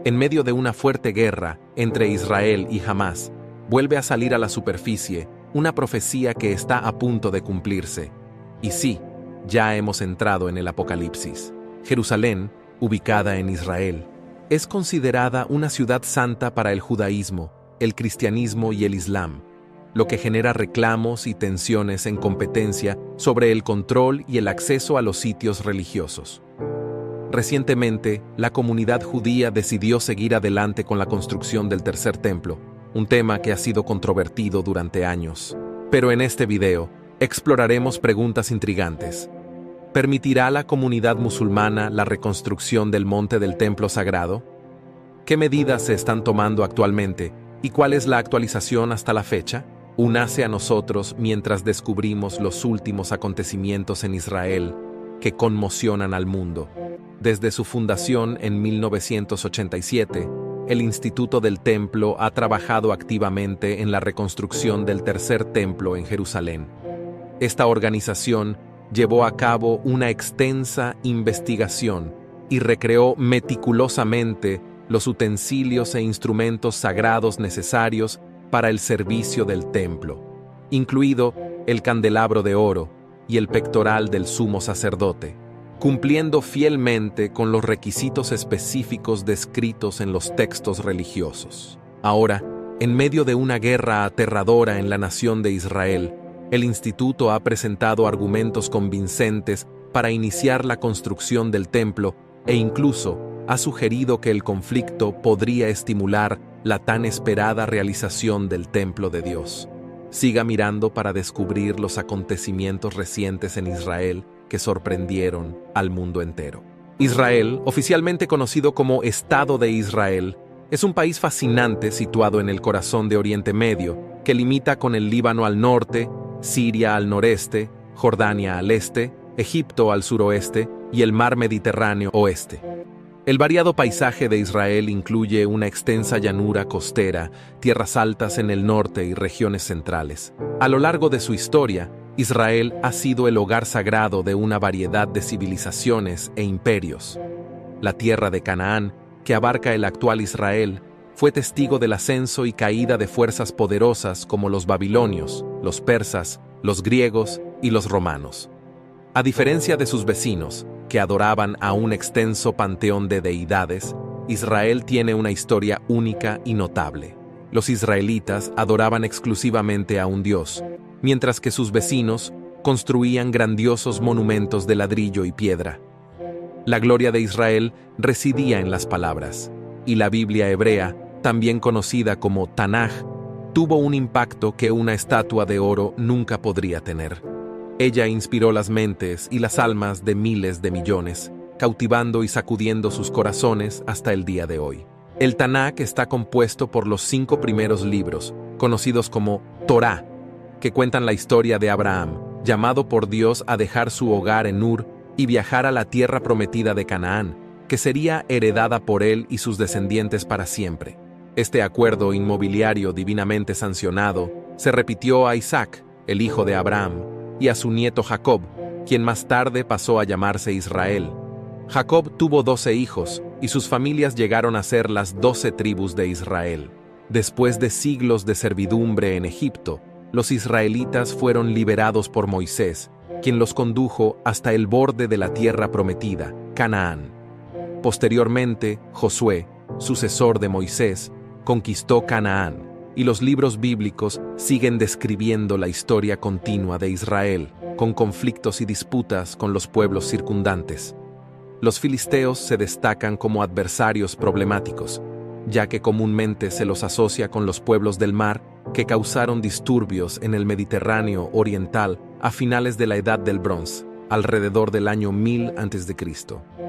En medio de una fuerte guerra entre Israel y Hamás, vuelve a salir a la superficie una profecía que está a punto de cumplirse. Y sí, ya hemos entrado en el Apocalipsis. Jerusalén, ubicada en Israel, es considerada una ciudad santa para el judaísmo, el cristianismo y el islam, lo que genera reclamos y tensiones en competencia sobre el control y el acceso a los sitios religiosos. Recientemente, la comunidad judía decidió seguir adelante con la construcción del tercer templo, un tema que ha sido controvertido durante años. Pero en este video, exploraremos preguntas intrigantes. ¿Permitirá la comunidad musulmana la reconstrucción del monte del templo sagrado? ¿Qué medidas se están tomando actualmente y cuál es la actualización hasta la fecha? Únase a nosotros mientras descubrimos los últimos acontecimientos en Israel que conmocionan al mundo. Desde su fundación en 1987, el Instituto del Templo ha trabajado activamente en la reconstrucción del tercer templo en Jerusalén. Esta organización llevó a cabo una extensa investigación y recreó meticulosamente los utensilios e instrumentos sagrados necesarios para el servicio del templo, incluido el candelabro de oro y el pectoral del sumo sacerdote, cumpliendo fielmente con los requisitos específicos descritos en los textos religiosos. Ahora, en medio de una guerra aterradora en la nación de Israel, el instituto ha presentado argumentos convincentes para iniciar la construcción del templo e incluso ha sugerido que el conflicto podría estimular la tan esperada realización del templo de Dios. Siga mirando para descubrir los acontecimientos recientes en Israel que sorprendieron al mundo entero. Israel, oficialmente conocido como Estado de Israel, es un país fascinante situado en el corazón de Oriente Medio, que limita con el Líbano al norte, Siria al noreste, Jordania al este, Egipto al suroeste y el mar Mediterráneo oeste. El variado paisaje de Israel incluye una extensa llanura costera, tierras altas en el norte y regiones centrales. A lo largo de su historia, Israel ha sido el hogar sagrado de una variedad de civilizaciones e imperios. La tierra de Canaán, que abarca el actual Israel, fue testigo del ascenso y caída de fuerzas poderosas como los babilonios, los persas, los griegos y los romanos. A diferencia de sus vecinos, que adoraban a un extenso panteón de deidades, Israel tiene una historia única y notable. Los israelitas adoraban exclusivamente a un Dios, mientras que sus vecinos construían grandiosos monumentos de ladrillo y piedra. La gloria de Israel residía en las palabras, y la Biblia hebrea, también conocida como Tanaj, tuvo un impacto que una estatua de oro nunca podría tener. Ella inspiró las mentes y las almas de miles de millones, cautivando y sacudiendo sus corazones hasta el día de hoy. El Tanaj está compuesto por los 5 primeros libros, conocidos como Torá, que cuentan la historia de Abraham, llamado por Dios a dejar su hogar en Ur y viajar a la tierra prometida de Canaán, que sería heredada por él y sus descendientes para siempre. Este acuerdo inmobiliario divinamente sancionado se repitió a Isaac, el hijo de Abraham, y a su nieto Jacob, quien más tarde pasó a llamarse Israel. Jacob tuvo 12 hijos, y sus familias llegaron a ser las 12 tribus de Israel. Después de siglos de servidumbre en Egipto, los israelitas fueron liberados por Moisés, quien los condujo hasta el borde de la tierra prometida, Canaán. Posteriormente, Josué, sucesor de Moisés, conquistó Canaán, y los libros bíblicos siguen describiendo la historia continua de Israel, con conflictos y disputas con los pueblos circundantes. Los filisteos se destacan como adversarios problemáticos, ya que comúnmente se los asocia con los pueblos del mar que causaron disturbios en el Mediterráneo oriental a finales de la Edad del Bronce, alrededor del año 1000 a.C.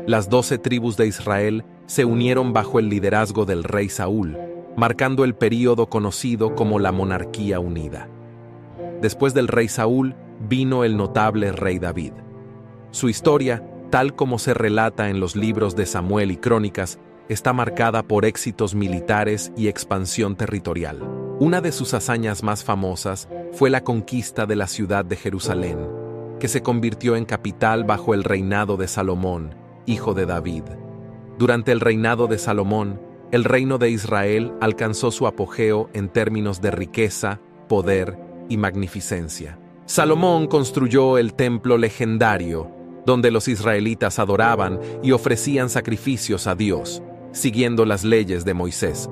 Las 12 tribus de Israel se unieron bajo el liderazgo del rey Saúl, marcando el período conocido como la monarquía unida. Después del rey Saúl vino el notable rey David. Su historia, tal como se relata en los libros de Samuel y Crónicas, está marcada por éxitos militares y expansión territorial. Una de sus hazañas más famosas fue la conquista de la ciudad de Jerusalén, que se convirtió en capital bajo el reinado de Salomón, hijo de David. Durante el reinado de Salomón, el reino de Israel alcanzó su apogeo en términos de riqueza, poder y magnificencia. Salomón construyó el templo legendario, donde los israelitas adoraban y ofrecían sacrificios a Dios, siguiendo las leyes de Moisés.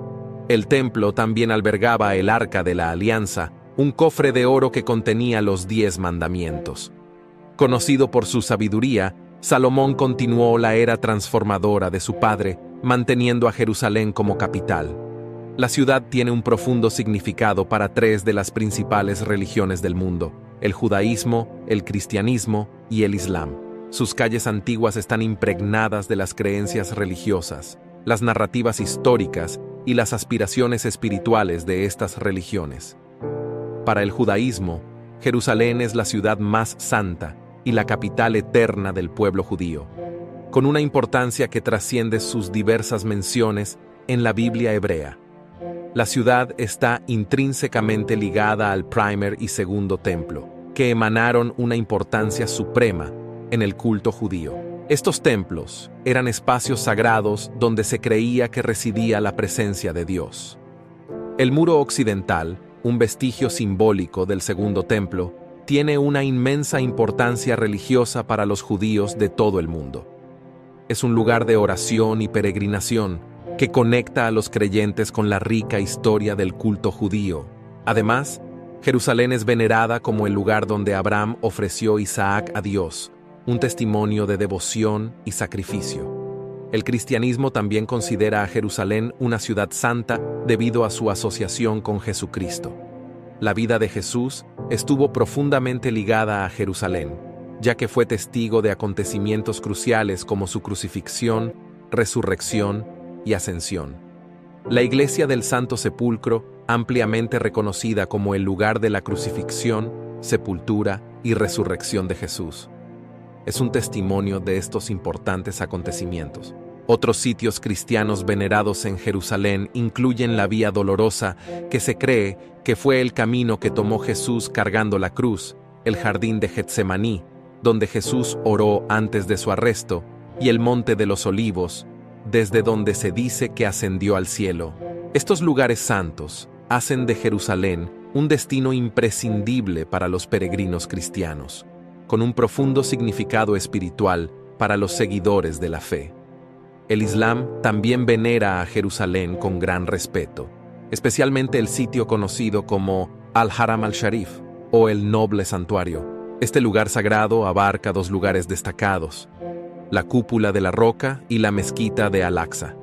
El templo también albergaba el Arca de la Alianza, un cofre de oro que contenía los 10 mandamientos. Conocido por su sabiduría, Salomón continuó la era transformadora de su padre, manteniendo a Jerusalén como capital. La ciudad tiene un profundo significado para 3 de las principales religiones del mundo: el judaísmo, el cristianismo y el islam. Sus calles antiguas están impregnadas de las creencias religiosas, las narrativas históricas y las aspiraciones espirituales de estas religiones. Para el judaísmo, Jerusalén es la ciudad más santa y la capital eterna del pueblo judío, con una importancia que trasciende sus diversas menciones en la Biblia hebrea. La ciudad está intrínsecamente ligada al primer y segundo templo, que emanaron una importancia suprema en el culto judío. Estos templos eran espacios sagrados donde se creía que residía la presencia de Dios. El muro occidental, un vestigio simbólico del segundo templo, tiene una inmensa importancia religiosa para los judíos de todo el mundo. Es un lugar de oración y peregrinación que conecta a los creyentes con la rica historia del culto judío. Además, Jerusalén es venerada como el lugar donde Abraham ofreció Isaac a Dios, un testimonio de devoción y sacrificio. El cristianismo también considera a Jerusalén una ciudad santa debido a su asociación con Jesucristo. La vida de Jesús estuvo profundamente ligada a Jerusalén, ya que fue testigo de acontecimientos cruciales como su crucifixión, resurrección y ascensión. La Iglesia del Santo Sepulcro, ampliamente reconocida como el lugar de la crucifixión, sepultura y resurrección de Jesús, es un testimonio de estos importantes acontecimientos. Otros sitios cristianos venerados en Jerusalén incluyen la Vía Dolorosa, que se cree que fue el camino que tomó Jesús cargando la cruz, el jardín de Getsemaní, donde Jesús oró antes de su arresto, y el Monte de los Olivos, desde donde se dice que ascendió al cielo. Estos lugares santos hacen de Jerusalén un destino imprescindible para los peregrinos cristianos, con un profundo significado espiritual para los seguidores de la fe. El Islam también venera a Jerusalén con gran respeto, especialmente el sitio conocido como Al-Haram al-Sharif, o el Noble Santuario. Este lugar sagrado abarca 2 lugares destacados: la cúpula de la roca y la mezquita de Al-Aqsa.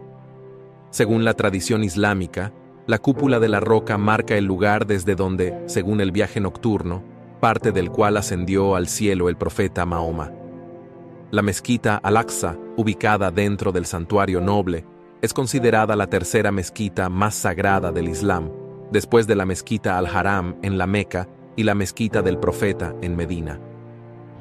Según la tradición islámica, la cúpula de la roca marca el lugar desde donde, según el viaje nocturno, parte del cual ascendió al cielo el profeta Mahoma. La mezquita Al-Aqsa, ubicada dentro del santuario noble, es considerada la tercera mezquita más sagrada del Islam, después de la mezquita Al-Haram en la Meca y la mezquita del profeta en Medina.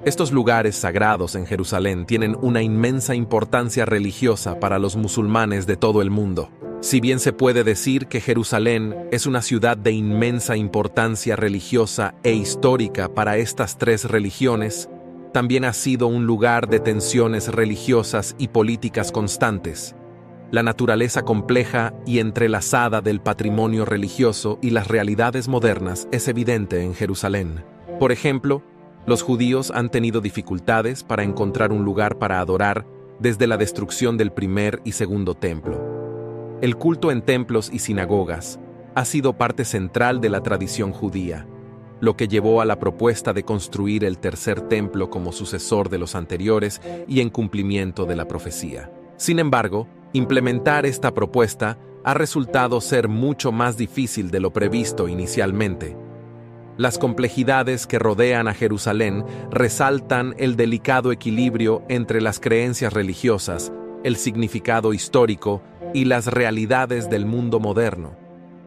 Estos lugares sagrados en Jerusalén tienen una inmensa importancia religiosa para los musulmanes de todo el mundo. Si bien se puede decir que Jerusalén es una ciudad de inmensa importancia religiosa e histórica para estas 3 religiones, también ha sido un lugar de tensiones religiosas y políticas constantes. La naturaleza compleja y entrelazada del patrimonio religioso y las realidades modernas es evidente en Jerusalén. Por ejemplo, los judíos han tenido dificultades para encontrar un lugar para adorar desde la destrucción del primer y segundo templo. El culto en templos y sinagogas ha sido parte central de la tradición judía, lo que llevó a la propuesta de construir el tercer templo como sucesor de los anteriores y en cumplimiento de la profecía. Sin embargo, implementar esta propuesta ha resultado ser mucho más difícil de lo previsto inicialmente. Las complejidades que rodean a Jerusalén resaltan el delicado equilibrio entre las creencias religiosas, el significado histórico y las realidades del mundo moderno.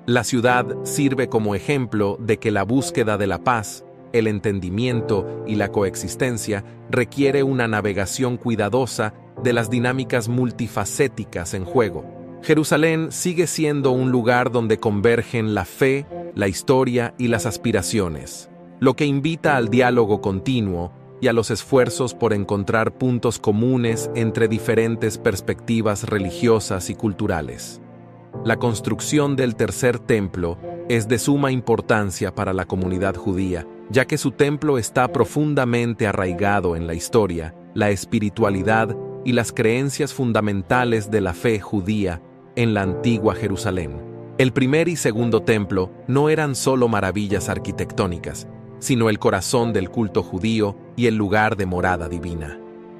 La ciudad sirve como ejemplo de que la búsqueda de la paz, el entendimiento y la coexistencia requiere una navegación cuidadosa de las dinámicas multifacéticas en juego. Jerusalén sigue siendo un lugar donde convergen la fe, la historia y las aspiraciones, lo que invita al diálogo continuo y a los esfuerzos por encontrar puntos comunes entre diferentes perspectivas religiosas y culturales. La construcción del tercer templo es de suma importancia para la comunidad judía, ya que su templo está profundamente arraigado en la historia, la espiritualidad y las creencias fundamentales de la fe judía en la antigua Jerusalén. El primer y segundo templo no eran solo maravillas arquitectónicas, sino el corazón del culto judío y el lugar de morada divina.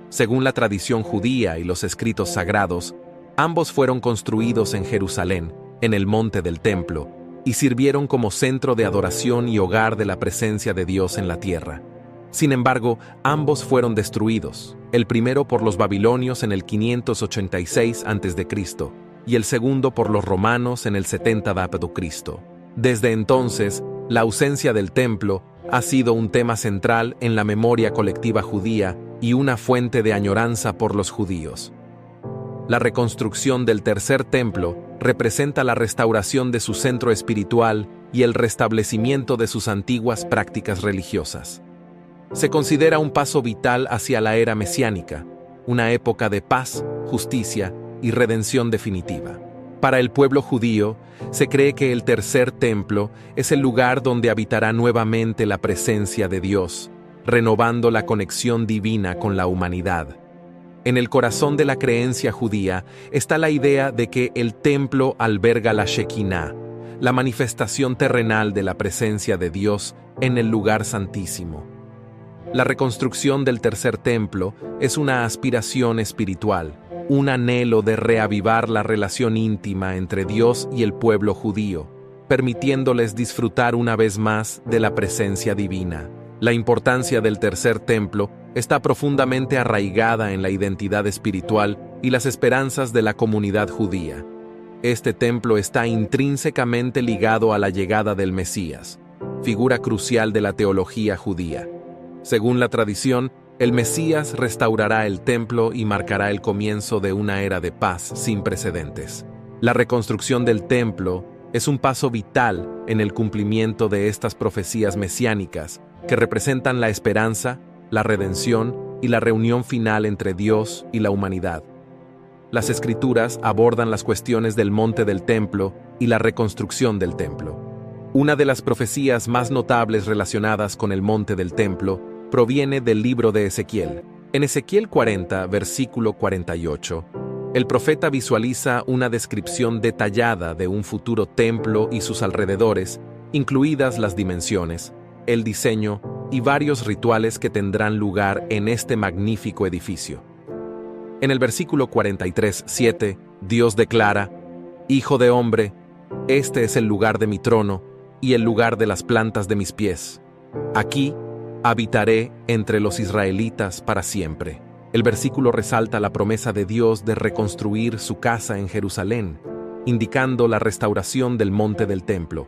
Según la tradición judía y los escritos sagrados, ambos fueron construidos en Jerusalén, en el monte del templo, y sirvieron como centro de adoración y hogar de la presencia de Dios en la tierra. Sin embargo, ambos fueron destruidos, el primero por los babilonios en el 586 a.C. y el segundo por los romanos en el 70 d.C. Desde entonces, la ausencia del templo ha sido un tema central en la memoria colectiva judía y una fuente de añoranza por los judíos. La reconstrucción del tercer templo representa la restauración de su centro espiritual y el restablecimiento de sus antiguas prácticas religiosas. Se considera un paso vital hacia la era mesiánica, una época de paz, justicia y redención definitiva. Para el pueblo judío, se cree que el tercer templo es el lugar donde habitará nuevamente la presencia de Dios, renovando la conexión divina con la humanidad. En el corazón de la creencia judía está la idea de que el templo alberga la Shekinah, la manifestación terrenal de la presencia de Dios en el lugar santísimo. La reconstrucción del tercer templo es una aspiración espiritual, un anhelo de reavivar la relación íntima entre Dios y el pueblo judío, permitiéndoles disfrutar una vez más de la presencia divina. La importancia del tercer templo está profundamente arraigada en la identidad espiritual y las esperanzas de la comunidad judía. Este templo está intrínsecamente ligado a la llegada del Mesías, figura crucial de la teología judía. Según la tradición, el Mesías restaurará el templo y marcará el comienzo de una era de paz sin precedentes. La reconstrucción del templo es un paso vital en el cumplimiento de estas profecías mesiánicas que representan la esperanza, la redención y la reunión final entre Dios y la humanidad. Las Escrituras abordan las cuestiones del monte del templo y la reconstrucción del templo. Una de las profecías más notables relacionadas con el monte del templo proviene del libro de Ezequiel. En Ezequiel 40, versículo 48, el profeta visualiza una descripción detallada de un futuro templo y sus alrededores, incluidas las dimensiones, el diseño y varios rituales que tendrán lugar en este magnífico edificio. En el versículo 43:7, Dios declara: «Hijo de hombre, este es el lugar de mi trono y el lugar de las plantas de mis pies. Aquí habitaré entre los israelitas para siempre». El versículo resalta la promesa de Dios de reconstruir su casa en Jerusalén, indicando la restauración del monte del templo.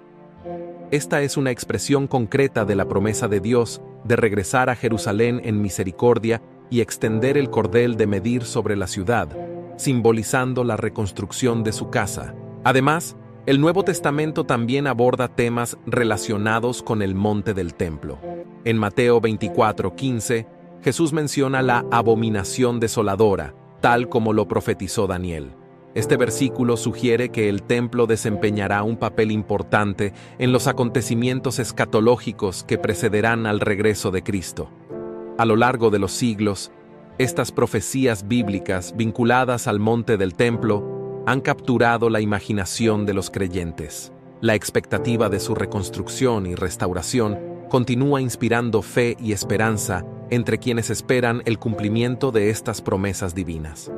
Esta es una expresión concreta de la promesa de Dios de regresar a Jerusalén en misericordia y extender el cordel de medir sobre la ciudad, simbolizando la reconstrucción de su casa. Además, el Nuevo Testamento también aborda temas relacionados con el monte del templo. En Mateo 24:15, Jesús menciona la abominación desoladora, tal como lo profetizó Daniel. Este versículo sugiere que el templo desempeñará un papel importante en los acontecimientos escatológicos que precederán al regreso de Cristo. A lo largo de los siglos, estas profecías bíblicas vinculadas al monte del templo han capturado la imaginación de los creyentes. La expectativa de su reconstrucción y restauración continúa inspirando fe y esperanza entre quienes esperan el cumplimiento de estas promesas divinas.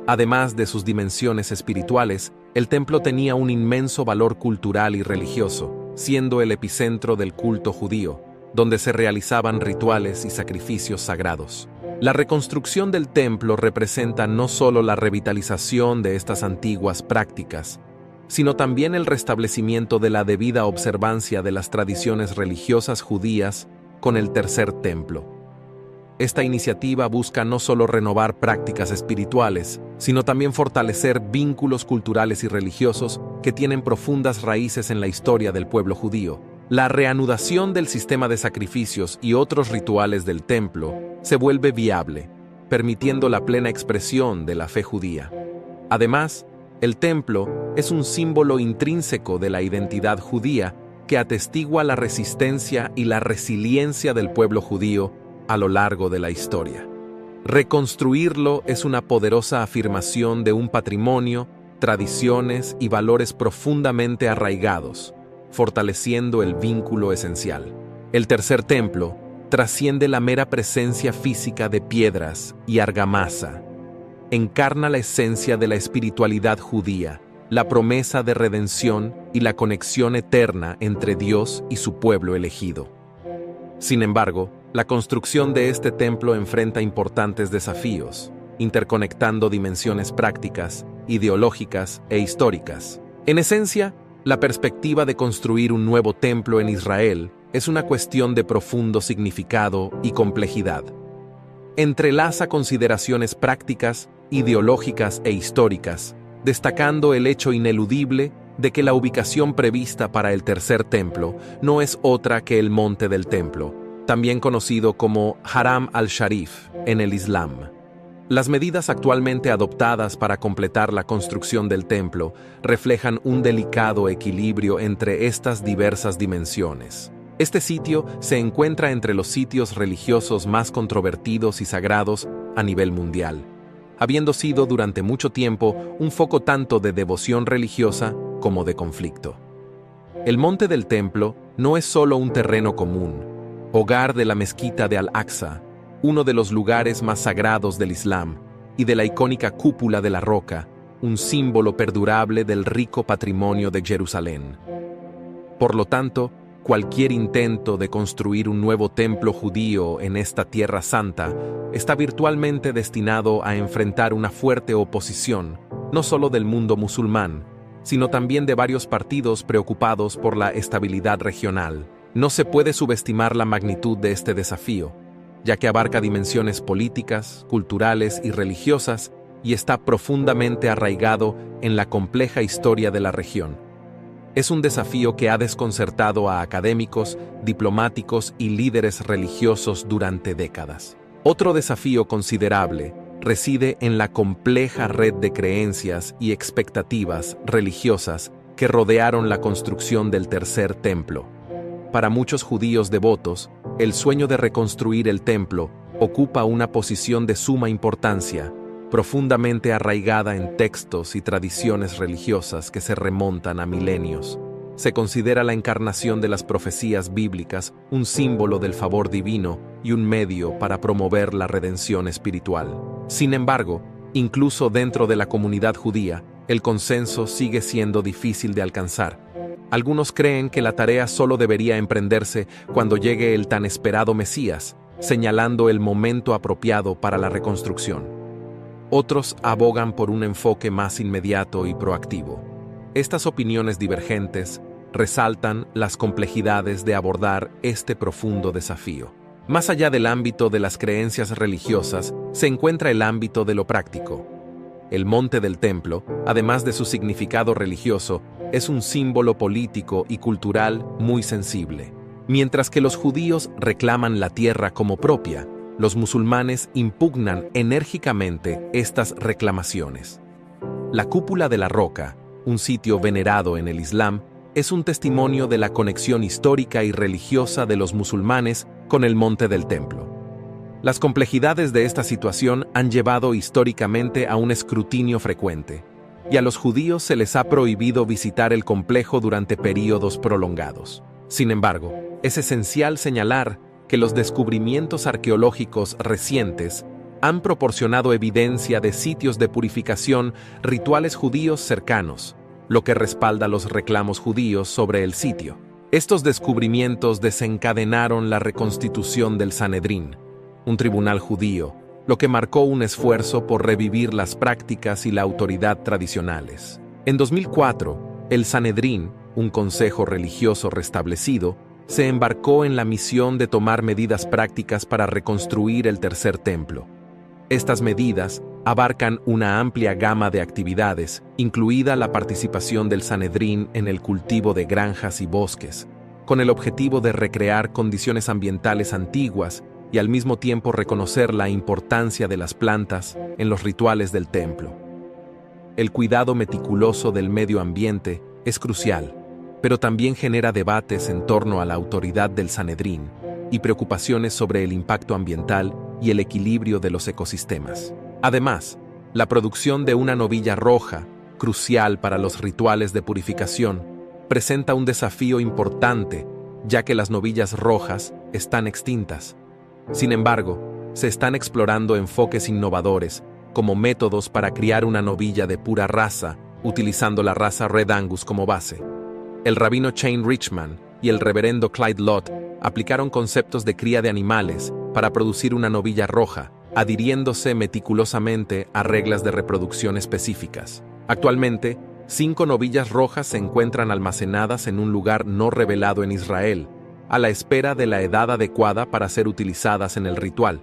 Además de sus dimensiones espirituales, el templo tenía un inmenso valor cultural y religioso, siendo el epicentro del culto judío, donde se realizaban rituales y sacrificios sagrados. La reconstrucción del templo representa no solo la revitalización de estas antiguas prácticas, sino también el restablecimiento de la debida observancia de las tradiciones religiosas judías con el tercer templo. Esta iniciativa busca no solo renovar prácticas espirituales, sino también fortalecer vínculos culturales y religiosos que tienen profundas raíces en la historia del pueblo judío. La reanudación del sistema de sacrificios y otros rituales del templo se vuelve viable, permitiendo la plena expresión de la fe judía. Además, El templo es un símbolo intrínseco de la identidad judía que atestigua la resistencia y la resiliencia del pueblo judío a lo largo de la historia. Reconstruirlo es una poderosa afirmación de un patrimonio, tradiciones y valores profundamente arraigados, fortaleciendo el vínculo esencial. El tercer templo trasciende la mera presencia física de piedras y argamasa. Encarna la esencia de la espiritualidad judía, la promesa de redención y la conexión eterna entre Dios y su pueblo elegido. Sin embargo, la construcción de este templo enfrenta importantes desafíos, interconectando dimensiones prácticas, ideológicas e históricas. En esencia, la perspectiva de construir un nuevo templo en Israel es una cuestión de profundo significado y complejidad. Entrelaza consideraciones prácticas, ideológicas e históricas, destacando el hecho ineludible de que la ubicación prevista para el tercer templo no es otra que el Monte del Templo, también conocido como Haram al-Sharif en el Islam. Las medidas actualmente adoptadas para completar la construcción del templo reflejan un delicado equilibrio entre estas diversas dimensiones. Este sitio se encuentra entre los sitios religiosos más controvertidos y sagrados a nivel mundial, habiendo sido durante mucho tiempo un foco tanto de devoción religiosa como de conflicto. El Monte del Templo no es solo un terreno común, hogar de la mezquita de Al-Aqsa, uno de los lugares más sagrados del Islam, y de la icónica cúpula de la roca, un símbolo perdurable del rico patrimonio de Jerusalén. Por lo tanto, cualquier intento de construir un nuevo templo judío en esta tierra santa está virtualmente destinado a enfrentar una fuerte oposición, no solo del mundo musulmán, sino también de varios partidos preocupados por la estabilidad regional. No se puede subestimar la magnitud de este desafío, ya que abarca dimensiones políticas, culturales y religiosas y está profundamente arraigado en la compleja historia de la región. Es un desafío que ha desconcertado a académicos, diplomáticos y líderes religiosos durante décadas. Otro desafío considerable reside en la compleja red de creencias y expectativas religiosas que rodearon la construcción del tercer templo. Para muchos judíos devotos, el sueño de reconstruir el templo ocupa una posición de suma importancia, profundamente arraigada en textos y tradiciones religiosas que se remontan a milenios. Se considera la encarnación de las profecías bíblicas un símbolo del favor divino y un medio para promover la redención espiritual. Sin embargo, incluso dentro de la comunidad judía, el consenso sigue siendo difícil de alcanzar. Algunos creen que la tarea solo debería emprenderse cuando llegue el tan esperado Mesías, señalando el momento apropiado para la reconstrucción. Otros abogan por un enfoque más inmediato y proactivo. Estas opiniones divergentes resaltan las complejidades de abordar este profundo desafío. Más allá del ámbito de las creencias religiosas, se encuentra el ámbito de lo práctico. El Monte del Templo, además de su significado religioso, es un símbolo político y cultural muy sensible. Mientras que los judíos reclaman la tierra como propia, los musulmanes impugnan enérgicamente estas reclamaciones. La cúpula de la roca, un sitio venerado en el Islam, es un testimonio de la conexión histórica y religiosa de los musulmanes con el Monte del Templo. Las complejidades de esta situación han llevado históricamente a un escrutinio frecuente, y a los judíos se les ha prohibido visitar el complejo durante períodos prolongados. Sin embargo, es esencial señalar que los descubrimientos arqueológicos recientes han proporcionado evidencia de sitios de purificación, rituales judíos cercanos, lo que respalda los reclamos judíos sobre el sitio. Estos descubrimientos desencadenaron la reconstitución del Sanedrín, un tribunal judío, lo que marcó un esfuerzo por revivir las prácticas y la autoridad tradicionales. En 2004, el Sanedrín, un consejo religioso restablecido, se embarcó en la misión de tomar medidas prácticas para reconstruir el tercer templo. Estas medidas abarcan una amplia gama de actividades, incluida la participación del Sanedrín en el cultivo de granjas y bosques, con el objetivo de recrear condiciones ambientales antiguas y al mismo tiempo reconocer la importancia de las plantas en los rituales del templo. El cuidado meticuloso del medio ambiente es crucial, pero también genera debates en torno a la autoridad del Sanedrín y preocupaciones sobre el impacto ambiental y el equilibrio de los ecosistemas. Además, la producción de una novilla roja, crucial para los rituales de purificación, presenta un desafío importante, ya que las novillas rojas están extintas. Sin embargo, se están explorando enfoques innovadores, como métodos para criar una novilla de pura raza, utilizando la raza Red Angus como base. El rabino Chaim Richman y el reverendo Clyde Lott aplicaron conceptos de cría de animales para producir una novilla roja, adhiriéndose meticulosamente a reglas de reproducción específicas. Actualmente, 5 novillas rojas se encuentran almacenadas en un lugar no revelado en Israel, a la espera de la edad adecuada para ser utilizadas en el ritual.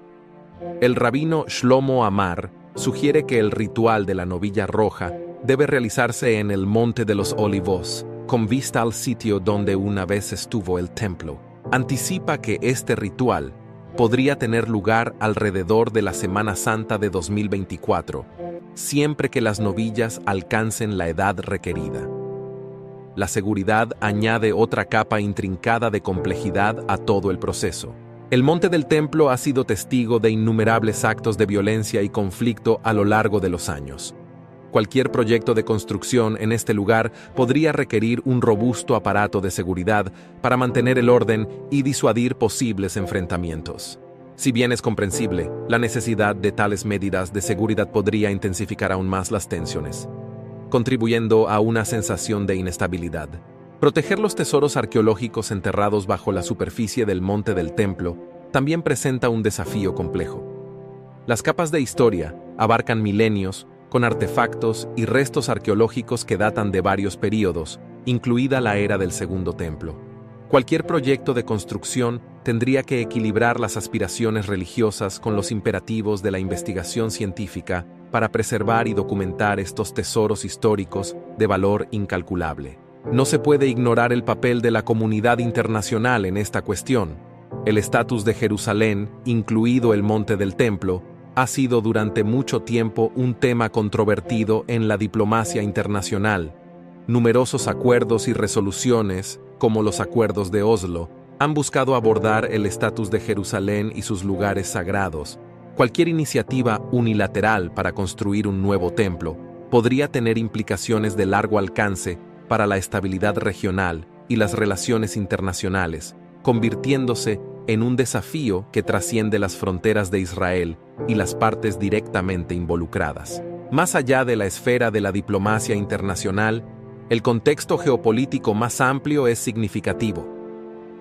El rabino Shlomo Amar sugiere que el ritual de la novilla roja debe realizarse en el Monte de los Olivos, con vista al sitio donde una vez estuvo el templo. Anticipa que este ritual podría tener lugar alrededor de la Semana Santa de 2024, siempre que las novillas alcancen la edad requerida. La seguridad añade otra capa intrincada de complejidad a todo el proceso. El monte del templo ha sido testigo de innumerables actos de violencia y conflicto a lo largo de los años. Cualquier proyecto de construcción en este lugar podría requerir un robusto aparato de seguridad para mantener el orden y disuadir posibles enfrentamientos. Si bien es comprensible, la necesidad de tales medidas de seguridad podría intensificar aún más las tensiones, contribuyendo a una sensación de inestabilidad. Proteger los tesoros arqueológicos enterrados bajo la superficie del monte del templo también presenta un desafío complejo. Las capas de historia abarcan milenios, con artefactos y restos arqueológicos que datan de varios períodos, incluida la era del Segundo Templo. Cualquier proyecto de construcción tendría que equilibrar las aspiraciones religiosas con los imperativos de la investigación científica para preservar y documentar estos tesoros históricos de valor incalculable. No se puede ignorar el papel de la comunidad internacional en esta cuestión. El estatus de Jerusalén, incluido el Monte del Templo, ha sido durante mucho tiempo un tema controvertido en la diplomacia internacional. Numerosos acuerdos y resoluciones, como los acuerdos de Oslo, han buscado abordar el estatus de Jerusalén y sus lugares sagrados. Cualquier iniciativa unilateral para construir un nuevo templo podría tener implicaciones de largo alcance para la estabilidad regional y las relaciones internacionales, convirtiéndose en un desafío que trasciende las fronteras de Israel y las partes directamente involucradas. Más allá de la esfera de la diplomacia internacional, el contexto geopolítico más amplio es significativo.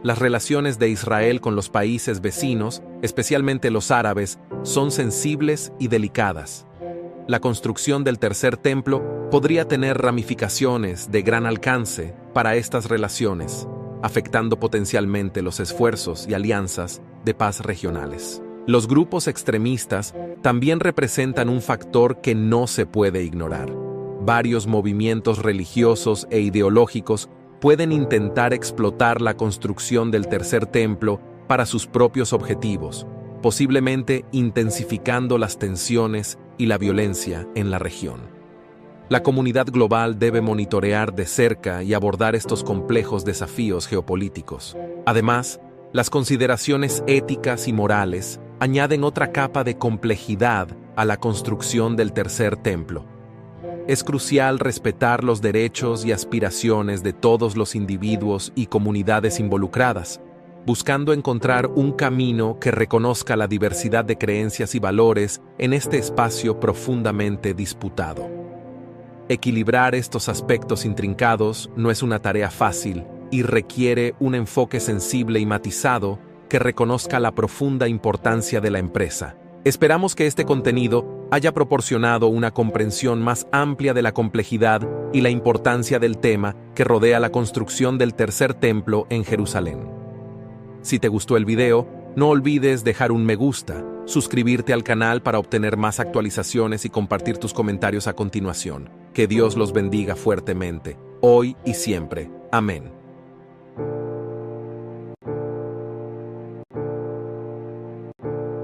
Las relaciones de Israel con los países vecinos, especialmente los árabes, son sensibles y delicadas. La construcción del tercer templo podría tener ramificaciones de gran alcance para estas relaciones, afectando potencialmente los esfuerzos y alianzas de paz regionales. Los grupos extremistas también representan un factor que no se puede ignorar. Varios movimientos religiosos e ideológicos pueden intentar explotar la construcción del tercer templo para sus propios objetivos, posiblemente intensificando las tensiones y la violencia en la región. La comunidad global debe monitorear de cerca y abordar estos complejos desafíos geopolíticos. Además, las consideraciones éticas y morales añaden otra capa de complejidad a la construcción del tercer templo. Es crucial respetar los derechos y aspiraciones de todos los individuos y comunidades involucradas, buscando encontrar un camino que reconozca la diversidad de creencias y valores en este espacio profundamente disputado. Equilibrar estos aspectos intrincados no es una tarea fácil y requiere un enfoque sensible y matizado que reconozca la profunda importancia de la empresa. Esperamos que este contenido haya proporcionado una comprensión más amplia de la complejidad y la importancia del tema que rodea la construcción del tercer templo en Jerusalén. Si te gustó el video, no olvides dejar un me gusta, suscribirte al canal para obtener más actualizaciones y compartir tus comentarios a continuación. Que Dios los bendiga fuertemente, hoy y siempre. Amén.